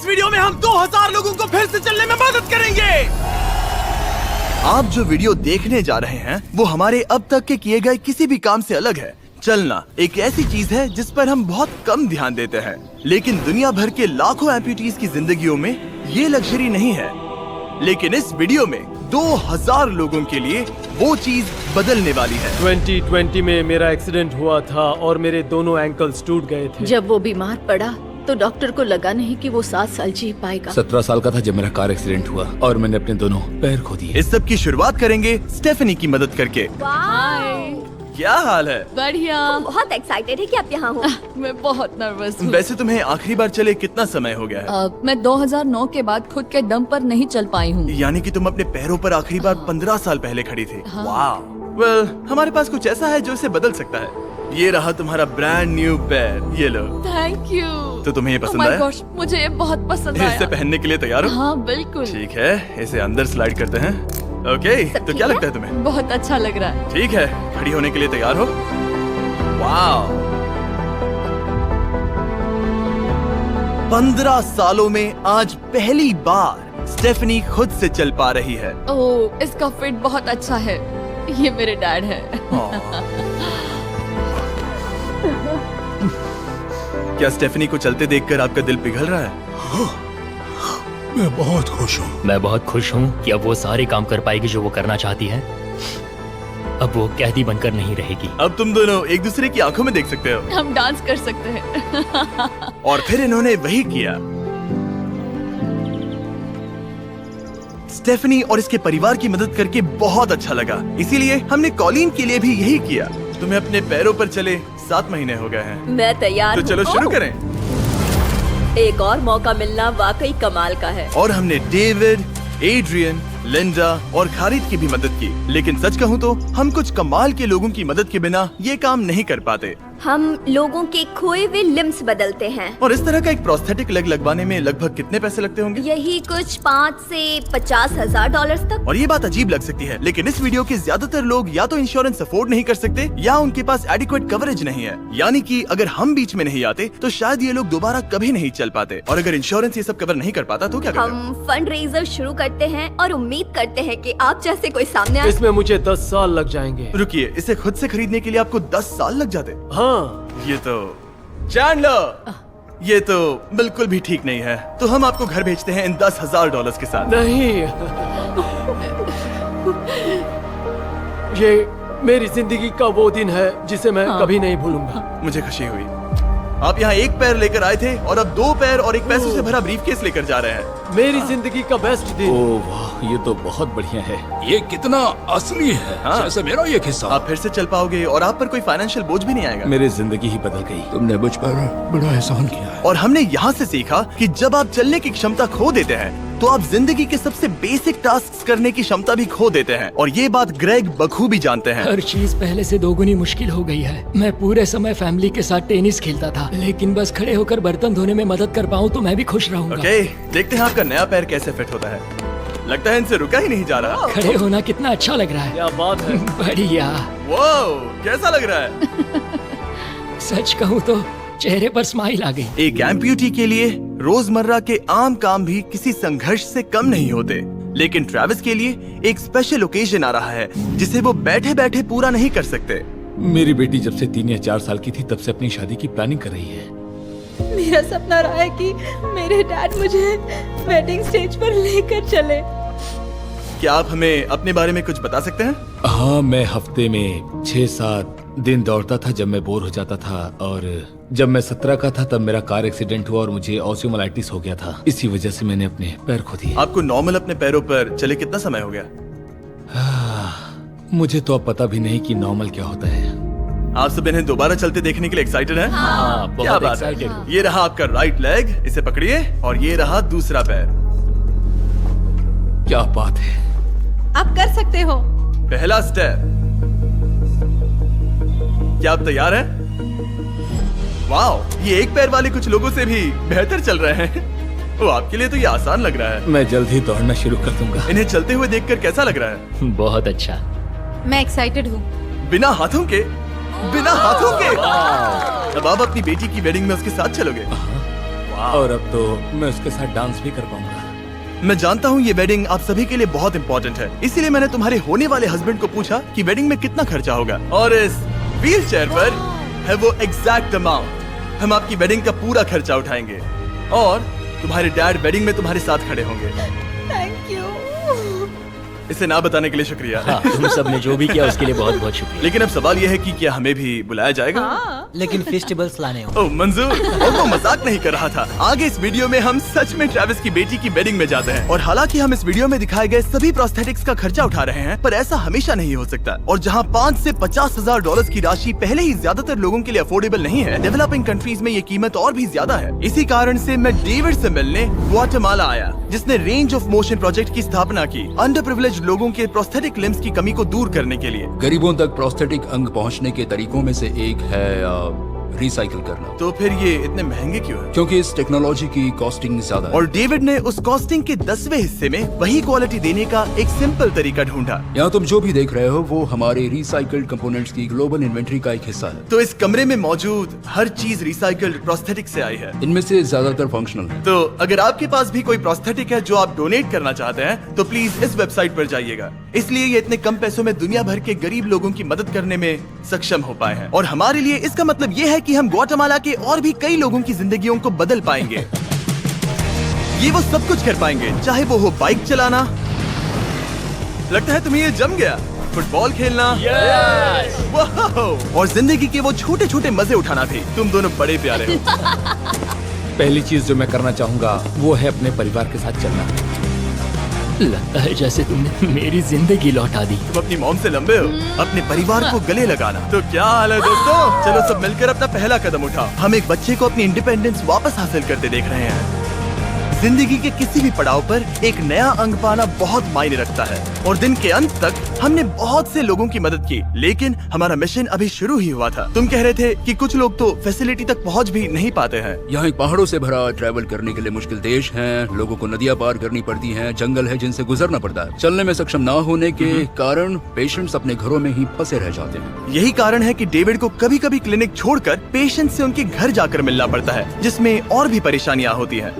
इस वीडियो में हम 2000 लोगों को फिर से चलने में मदद करेंगे। आप जो वीडियो देखने जा रहे हैं वो हमारे अब तक के किए गए किसी भी काम से अलग है। चलना एक ऐसी चीज है जिस पर हम बहुत कम ध्यान देते हैं, लेकिन दुनिया भर के लाखों एम्पुटीज की जिंदगियों में ये लग्जरी नहीं है। लेकिन इस वीडियो में 2000 लोगों के लिए वो चीज बदलने वाली है। 2020 में मेरा एक्सीडेंट हुआ था और मेरे दोनों एंकल्स टूट गए थे। जब वो बीमार पड़ा तो डॉक्टर को लगा नहीं कि वो 7 साल जी पाएगा। 17 साल का था जब मेरा कार एक्सीडेंट हुआ और मैंने अपने दोनों पैर खो दिए। इस सब की शुरुआत करेंगे स्टेफनी की मदद करके। क्या हाल है? बढ़िया। बहुत एक्साइटेड है कि आप यहाँ हो। मैं बहुत नर्वस हूँ। वैसे तुम्हें आखिरी बार चले कितना समय हो गया है? मैं 2009 के बाद खुद के दम पर नहीं चल पाई हूँ। यानी कि तुम अपने पैरों पर आखिरी बार 15 साल पहले खड़ी थी। वाह। वेल, हमारे पास कुछ ऐसा है जो इसे बदल सकता है। ये रहा तुम्हारा ब्रांड न्यू पैर, ये लो। Thank you. तो तुम्हें ये पसंद Oh my आया? gosh, मुझे ये बहुत पसंद आया। इसे पहनने के लिए तैयार हो? हाँ बिल्कुल। ठीक है, इसे अंदर स्लाइड करते हैं। ओके, तो क्या लगता है तुम्हें? बहुत अच्छा लग रहा है। ठीक है, खड़ी होने के लिए तैयार हो? वाह। 15 सालों में आज पहली बार स्टेफनी खुद से चल पा रही है। ओह, इसका फिट बहुत अच्छा है। ये मेरे डैड है। क्या स्टेफनी को चलते देखकर आपका दिल पिघल रहा है? मैं बहुत खुश हूँ। मैं बहुत खुश हूँ कि अब वो सारे काम कर पाएगी जो वो करना चाहती है। अब वो कैदी बनकर नहीं रहेगी। अब तुम दोनों एक दूसरे की आंखों में देख सकते हो। हम डांस कर सकते हैं। और फिर इन्होंने वही किया। स्टेफनी और इसके परिवार की मदद करके बहुत अच्छा लगा, इसीलिए हमने कॉलिन के लिए भी यही किया। तुम्हें अपने पैरों पर चले 7 महीने हो गए हैं। मैं तैयार तो हूँ। चलो शुरू करें। एक और मौका मिलना वाकई कमाल का है। और हमने डेविड, एड्रियन, लिंडा और खालिद की भी मदद की। लेकिन सच कहूँ तो हम कुछ कमाल के लोगों की मदद के बिना ये काम नहीं कर पाते। हम लोगों के खोए हुए लिम्स बदलते हैं। और इस तरह का एक प्रोस्थेटिक लेग लगवाने में लगभग कितने पैसे लगते होंगे? यही कुछ 5 से 50 हजार डॉलर तक। और ये बात अजीब लग सकती है, लेकिन इस वीडियो के ज्यादातर लोग या तो इंश्योरेंस अफोर्ड नहीं कर सकते या उनके पास एडिक्वेट कवरेज नहीं है। यानी कि अगर हम बीच में नहीं आते तो शायद ये लोग दोबारा कभी नहीं चल पाते। और अगर इंश्योरेंस ये सब कवर नहीं कर पाता तो क्या करते? हम फंड रेजर शुरू करते हैं और उम्मीद करते हैं कि आप जैसे कोई सामने आए। इसमें मुझे 10 साल लग जाएंगे। रुकिए, इसे खुद से खरीदने के लिए आपको 10 साल लग जाते? हाँ। ये तो चैंडलर, ये तो बिल्कुल भी ठीक नहीं है। तो हम आपको घर भेजते हैं इन $10,000 के साथ। नहीं, ये मेरी जिंदगी का वो दिन है जिसे मैं कभी नहीं भूलूंगा। मुझे खुशी हुई। आप यहाँ एक पैर लेकर आए थे और अब 2 पैर और एक पैसों से भरा ब्रीफकेस लेकर जा रहे हैं। मेरी जिंदगी का बेस्ट दिन। ओह वाह, ये तो बहुत बढ़िया है। ये कितना असली है। हाँ। जैसे मेरा ये किस्सा। आप फिर से चल पाओगे और आप पर कोई फाइनेंशियल बोझ भी नहीं आएगा। मेरी जिंदगी ही बदल गई। तुमने मुझ पर बड़ा एहसान किया है। और हमने यहाँ से सीखा कि जब आप चलने की क्षमता खो देते हैं तो आप जिंदगी के सबसे बेसिक टास्क करने की क्षमता भी खो देते हैं। और ये बात ग्रेग बखूबी जानते हैं। हर चीज पहले से दोगुनी मुश्किल हो गई है। मैं पूरे समय फैमिली के साथ टेनिस खेलता था, लेकिन बस खड़े होकर बर्तन धोने में मदद कर पाऊँ तो मैं भी खुश रहूंगा। ओके, देखते हैं आपका नया पैर कैसे फिट होता है। लगता है इनसे रुका ही नहीं जा रहा। खड़े होना कितना अच्छा लग रहा है। क्या बात है। बढ़िया। वाओ, कैसा लग रहा है? सच कहूँ तो चेहरे पर स्माइल आ गई। एक एम्प्यूटी के लिए रोजमर्रा के आम काम भी किसी संघर्ष से कम नहीं होते, लेकिन ट्रेविस के लिए एक स्पेशल ओकेजन आ रहा है जिसे वो बैठे बैठे पूरा नहीं कर सकते। मेरी बेटी जब से 3 या 4 साल की थी तब से अपनी शादी की प्लानिंग कर रही है। मेरा सपना रहा है कि मेरे डैड मुझे वेडिंग स्टेज पर लेकर चले। क्या आप हमें अपने बारे में कुछ बता सकते हैं? हाँ, मैं हफ्ते में 6-7 दिन दौड़ता था जब मैं बोर हो जाता था। और जब मैं 17 का था तब मेरा कार एक्सीडेंट हुआ और मुझे ऑस्टियोमाइलाइटिस हो गया था। इसी वजह से मैंने अपने पैर खो दिए। आपको नॉर्मल अपने पैरों पर चले कितना समय हो गया? मुझे तो अब पता भी नहीं कि नॉर्मल क्या होता है। आप सब इन्हें दोबारा चलते देखने के लिए एक्साइटेड हैं? हाँ, क्या बहुत बात है। एक्साइटेड। ये रहा आपका राइट लेग, इसे पकड़िए। और ये रहा दूसरा पैर। क्या बात है। आप कर सकते हो। पहला स्टेप। क्या आप तैयार हैं? वाओ, ये एक पैर वाले कुछ लोगों से भी बेहतर चल रहे हैं। वो आपके लिए तो ये आसान लग रहा है। मैं जल्द ही दौड़ना शुरू कर दूंगा। इन्हें चलते हुए देखकर कैसा लग रहा है? बहुत अच्छा। मैं एक्साइटेड हूँ। बिना हाथों के? बिना हाथों के? अब आप अपनी बेटी की वेडिंग में उसके साथ चलोगे? और अब तो मैं उसके साथ डांस भी कर पाऊंगा। मैं जानता हूँ ये वेडिंग आप सभी के लिए बहुत इंपॉर्टेंट है, इसीलिए मैंने तुम्हारे होने वाले हस्बैंड को पूछा कि वेडिंग में कितना खर्चा होगा, और इस व्हील चेयर पर है वो एग्जैक्ट अमाउंट। हम आपकी वेडिंग का पूरा खर्चा उठाएंगे और तुम्हारे डैड वेडिंग में तुम्हारे साथ खड़े होंगे। Thank you. इसे ना बताने के लिए शुक्रिया। हाँ, तुम सब ने जो भी किया उसके लिए बहुत बहुत शुक्रिया। लेकिन अब सवाल यह है कि क्या हमें भी बुलाया जाएगा? लेकिन फेस्टिवल्स लाने हो। ओह मंजूर, वो तो मजाक नहीं कर रहा था। आगे इस वीडियो में हम सच में ट्रेविस की बेटी की वेडिंग में जाते हैं, और हालांकि हम इस वीडियो में दिखाए गए सभी प्रोस्थेटिक्स का खर्चा उठा रहे हैं, पर ऐसा हमेशा नहीं हो सकता। और जहां 5 से 50,000 डॉलर्स की राशि पहले ही ज्यादातर लोगों के लिए अफोर्डेबल नहीं है, डेवलपिंग कंट्रीज में ये कीमत और भी ज्यादा है। इसी कारण से मैं डेविड से मिलने ग्वाटेमाला आया, जिसने रेंज ऑफ मोशन प्रोजेक्ट की स्थापना की अंडर प्रिविलेज्ड लोगों के प्रोस्थेटिक लिम्स की कमी को दूर करने के लिए। गरीबों तक प्रोस्थेटिक अंग पहुंचने के तरीकों में से एक है रिसाइकिल करना। तो फिर ये इतने महंगे क्यों है? क्योंकि इस टेक्नोलॉजी की कॉस्टिंग ज्यादा है। और डेविड ने उस कॉस्टिंग के 10वें हिस्से में वही क्वालिटी देने का एक सिंपल तरीका ढूंढा। यहाँ तुम जो भी देख रहे हो वो हमारे रिसाइकल्ड कंपोनेंट्स की ग्लोबल इन्वेंट्री का एक हिस्सा है। तो इस कमरे में मौजूद हर चीज रिसाइकल्ड प्रोस्थेटिक से आई है। इनमें से ज्यादातर फंक्शनल है। तो अगर आपके पास भी कोई प्रोस्थेटिक है जो आप डोनेट करना चाहते हैं, तो प्लीज इस वेबसाइट पर जाइएगा। इसलिए ये इतने कम पैसों में दुनिया भर के गरीब लोगों की मदद करने में सक्षम हो पाए हैं। और हमारे लिए इसका मतलब ये है कि हम ग्वाटेमाला के और भी कई लोगों की जिंदगियों को बदल पाएंगे। ये वो सब कुछ कर पाएंगे, चाहे वो हो बाइक चलाना, लगता है तुम्हें ये जम गया, फुटबॉल खेलना, वाह, और जिंदगी के वो छोटे छोटे मजे उठाना भी। तुम दोनों बड़े प्यारे हो। पहली चीज जो मैं करना चाहूंगा वो है अपने परिवार के साथ चलना। लगता है जैसे तुमने मेरी जिंदगी लौटा दी। तुम अपनी मॉम से लंबे हो, अपने परिवार को गले लगाना। तो क्या हाल है दोस्तों? चलो सब मिलकर अपना पहला कदम उठाओ। हम एक बच्चे को अपनी इंडिपेंडेंस वापस हासिल करते देख रहे हैं। जिंदगी के किसी भी पड़ाव पर एक नया अंग पाना बहुत मायने रखता है, और दिन के अंत तक हमने बहुत से लोगों की मदद की, लेकिन हमारा मिशन अभी शुरू ही हुआ था। तुम कह रहे थे कि कुछ लोग तो फैसिलिटी तक पहुंच भी नहीं पाते हैं। यहाँ एक पहाड़ों से भरा ट्रैवल करने के लिए मुश्किल देश है, लोगों को नदियाँ पार करनी पड़ती हैं, जंगल है जिनसे गुजरना पड़ता है। चलने में सक्षम ना होने के कारण पेशेंट्स अपने घरों में ही फंसे रह जाते हैं। यही कारण है कि डेविड को कभी कभी क्लिनिक छोड़कर पेशेंट से उनके घर जाकर मिलना पड़ता है, जिसमें और भी परेशानियां होती हैं।